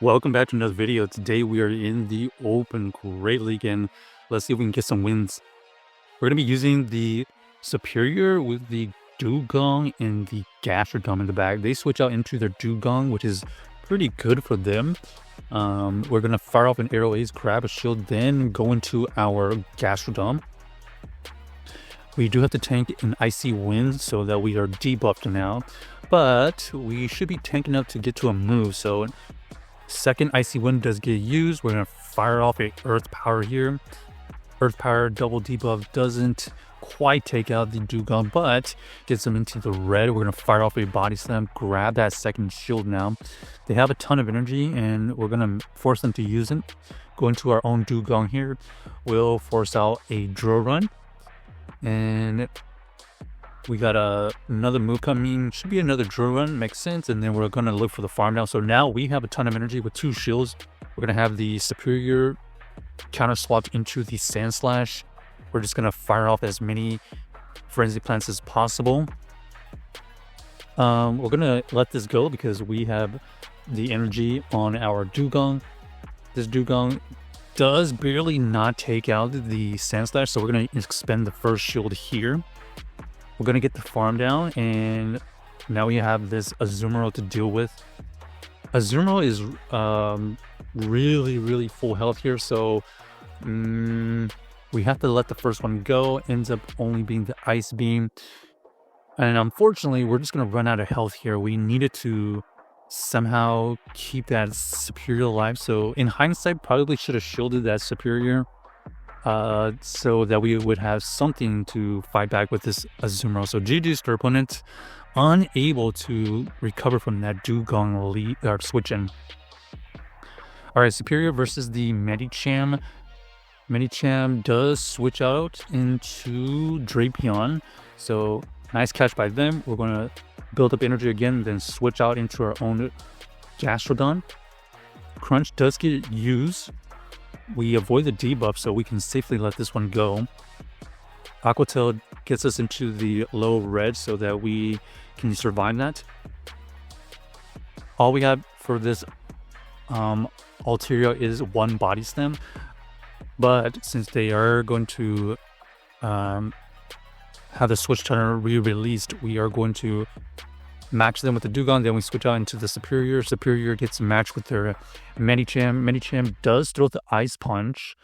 Welcome back to another video. Today we are in the Open Great League and let's see if we can get some wins. We're going to be using the Serperior with the Dewgong and the Gastrodon in the bag. They switch out into their Dewgong, which is pretty good for them. We're going to fire off an Arrow Ace, grab a shield, then go into our Gastrodon. We do have to tank an Icy Wind so that we are debuffed now, but we should be tanking up to get to a move. So second Icy Wind does get used. We're going to fire off a Earth Power here. Earth Power double debuff doesn't quite take out the Dewgong, but gets them into the red. We're going to fire off a Body Slam, grab that second shield now. They have a ton of energy, and we're going to force them to use it. Go into our own Dewgong here. We'll force out a Drill Run. And we got another move coming. Should be another Drill Run, makes sense. And then we're going to look for the farm down. So now we have a ton of energy with two shields. We're going to have the Serperior counter swapped into the Sand Slash. We're just going to fire off as many Frenzy Plants as possible. We're going to let this go because we have the energy on our Dewgong. This Dewgong does barely not take out the Sand Slash, so we're going to expend the first shield here. We're going to get the farm down, and now we have this Azumarill to deal with. Azumarill is really full health here, so we have to let the first one go. Ends up only being the Ice Beam, and unfortunately we're just going to run out of health here. We needed to somehow keep that Serperior alive, so in hindsight probably should have shielded that Serperior so that we would have something to fight back with this Azumarill. So GG's to our opponent, unable to recover from that Dewgong lead or switch in. Alright, Serperior versus the Medicham. Medicham does switch out into Drapion, so nice catch by them. We're going to build up energy again, then switch out into our own Gastrodon. Crunch does get used. We avoid the debuff, so we can safely let this one go. Aqua Tail gets us into the low red so that we can survive that. All we have for this Altaria is one Body Slam, but since they are going to have the switch turner re-released, we are going to match them with the Dewgong, then we switch out into the Serperior. Serperior gets matched with their Medicham. Medicham does throw the Ice Punch,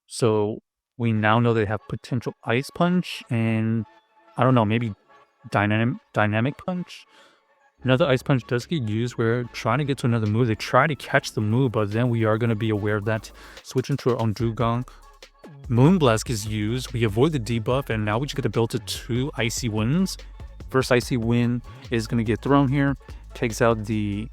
so we now know they have potential Ice Punch, and I don't know, maybe Dynamic Punch. Another Ice Punch does get used. We're trying to get to another move. They try to catch the move, but then we are going to be aware of that. Switch into our own Dewgong. Moonblast is used. We avoid the debuff, and now we just get to build to two Icy Winds. First Icy Wind is going to get thrown here, takes out the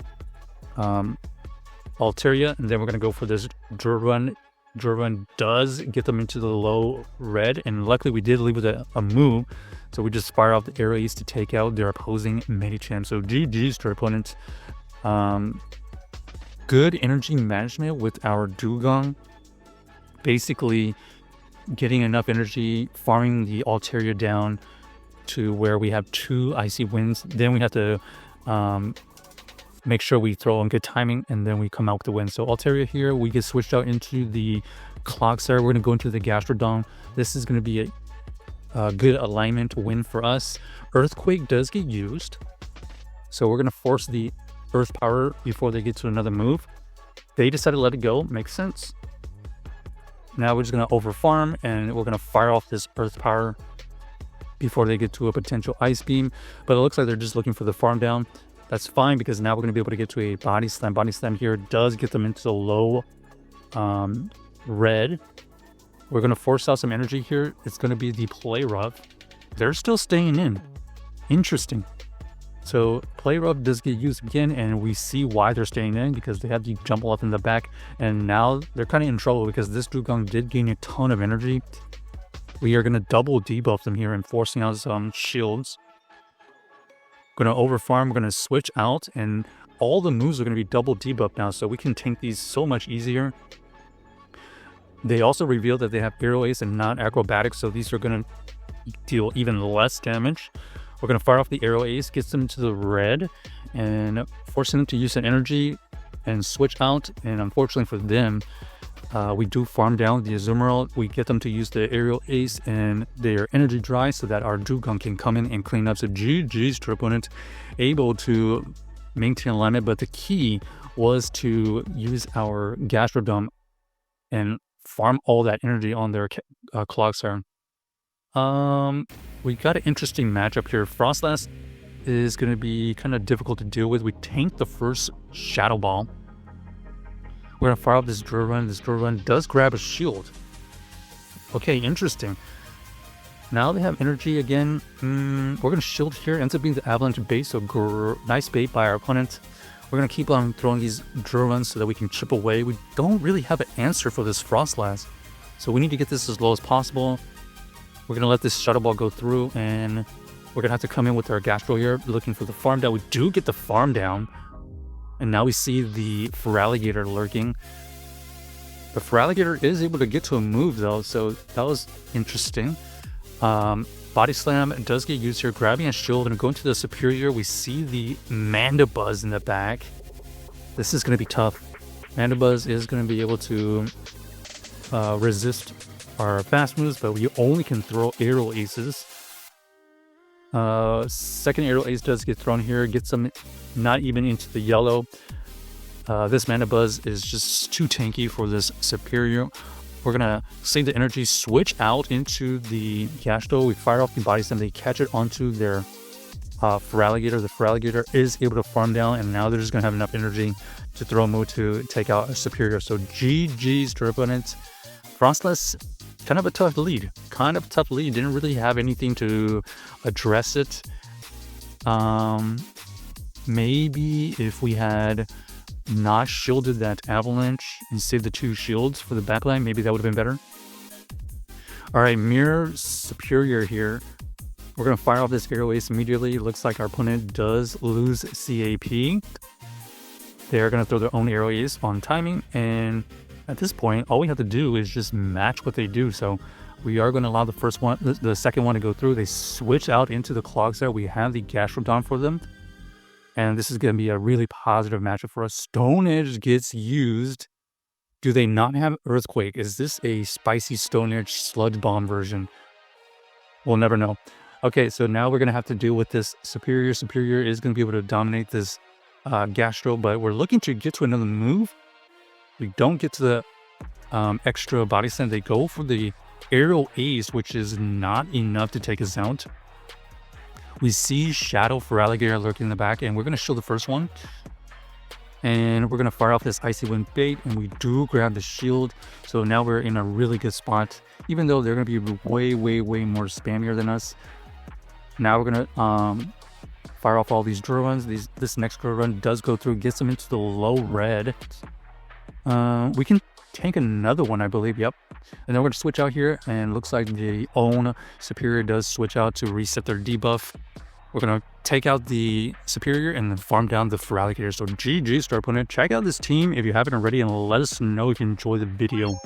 Altaria, and then we're going to go for this Drill Run. Drill Run does get them into the low red, and luckily we did leave with a move, so we just fire off the Arrow Ace to take out their opposing Medicham. So GG's to our opponent. Good energy management with our Dewgong. Basically getting enough energy, farming the Altaria down to where we have two Icy Winds. Then we have to make sure we throw on good timing, and then we come out with the win. So Altaria here, we get switched out into the Clockster. We're going to go into the Gastrodon. This is going to be a good alignment win for us. Earthquake does get used, so we're going to force the Earth Power before they get to another move. They decided to let it go. Makes sense. Now we're just going to overfarm, and we're going to fire off this Earth Power before they get to a potential Ice Beam. But it looks like they're just looking for the farm down. That's fine, because now we're going to be able to get to a Body Slam. Body Slam here does get them into the low red. We're going to force out some energy here. It's going to be the Play Rough. They're still staying in. Interesting. So Play Rough does get used again, and we see why they're staying in, because they have the Jump Off in the back, and now they're kind of in trouble because this Dewgong did gain a ton of energy. We are going to double debuff them here and forcing out some shields. Going to overfarm, we're going to switch out, and all the moves are going to be double debuff now, so we can tank these so much easier. They also reveal that they have Arrow Ace and not Acrobatic, so these are going to deal even less damage. We're going to fire off the Arrow Ace, gets them to the red, and forcing them to use an energy. and switch out. And unfortunately for them, we do farm down the Azumarill. We get them to use the Aerial Ace and their Energy Dry so that our Dewgong can come in and clean up. So GG's to our opponent, able to maintain alignment, but the key was to use our Gastrodon and farm all that energy on their Clogsire. We got an interesting matchup here. Frostlass is going to be kind of difficult to deal with. We tank the first Shadow Ball. We're going to fire up this Drurun. This Drurun does grab a shield. Okay, interesting. Now they have energy again. We're going to shield here. Ends up being the Avalanche bait, so nice bait by our opponent. We're going to keep on throwing these Druruns so that we can chip away. We don't really have an answer for this Frostlass, so we need to get this as low as possible. We're going to let this Shadow Ball go through, and we're going to have to come in with our Gastro here, looking for the farm down. We do get the farm down, and now we see the Feraligatr lurking. The Feraligatr is able to get to a move, though, so that was interesting. Body Slam does get used here, grabbing a shield, and going to the Serperior. We see the Mandibuzz in the back. This is going to be tough. Mandibuzz is going to be able to resist our fast moves, but we only can throw Aerial Aces. Second Aerial Ace does get thrown here, gets them not even into the yellow. This Mandibuzz is just too tanky for this Serperior. We're gonna save the energy, switch out into the Gastro. We fire off the Body Slam, they catch it onto their Feraligatr. The Feraligatr is able to farm down, and now they're just gonna have enough energy to throw a move to take out a Serperior. So GG's to our opponent. Frostlass, kind of a tough lead. Didn't really have anything to address it. Maybe if we had not shielded that Avalanche and saved the 2 shields for the backline, maybe that would have been better. Alright, Mirror Serperior here. We're going to fire off this Aerial Ace immediately. Looks like our opponent does lose CAP. They're going to throw their own Aerial Ace on timing, and at this point, all we have to do is just match what they do. So we are going to allow the second one to go through. They switch out into the Clogsire. We have the Gastrodon for them. And this is going to be a really positive matchup for us. Stone Edge gets used. Do they not have Earthquake? Is this a spicy Stone Edge Sludge Bomb version? We'll never know. Okay, so now we're going to have to deal with this Serperior. Serperior is going to be able to dominate this Gastro, but we're looking to get to another move. We don't get to the extra Body Slam. They go for the Aerial Ace, which is not enough to take us out. We see Shadow Feraligatr lurking in the back, and we're going to show the first one. And we're going to fire off this Icy Wind bait, and we do grab the shield. So now we're in a really good spot, even though they're going to be way more spammier than us. Now we're going to fire off all these Druruns. This next Drurun does go through, gets them into the low red. We can tank another one, I believe. Yep. And then we're going to switch out here, and looks like the own Serperior does switch out to reset their debuff. We're going to take out the Serperior and then farm down the Feraligatr. So GG's to our opponent. Check out this team if you haven't already, and let us know if you enjoy the video.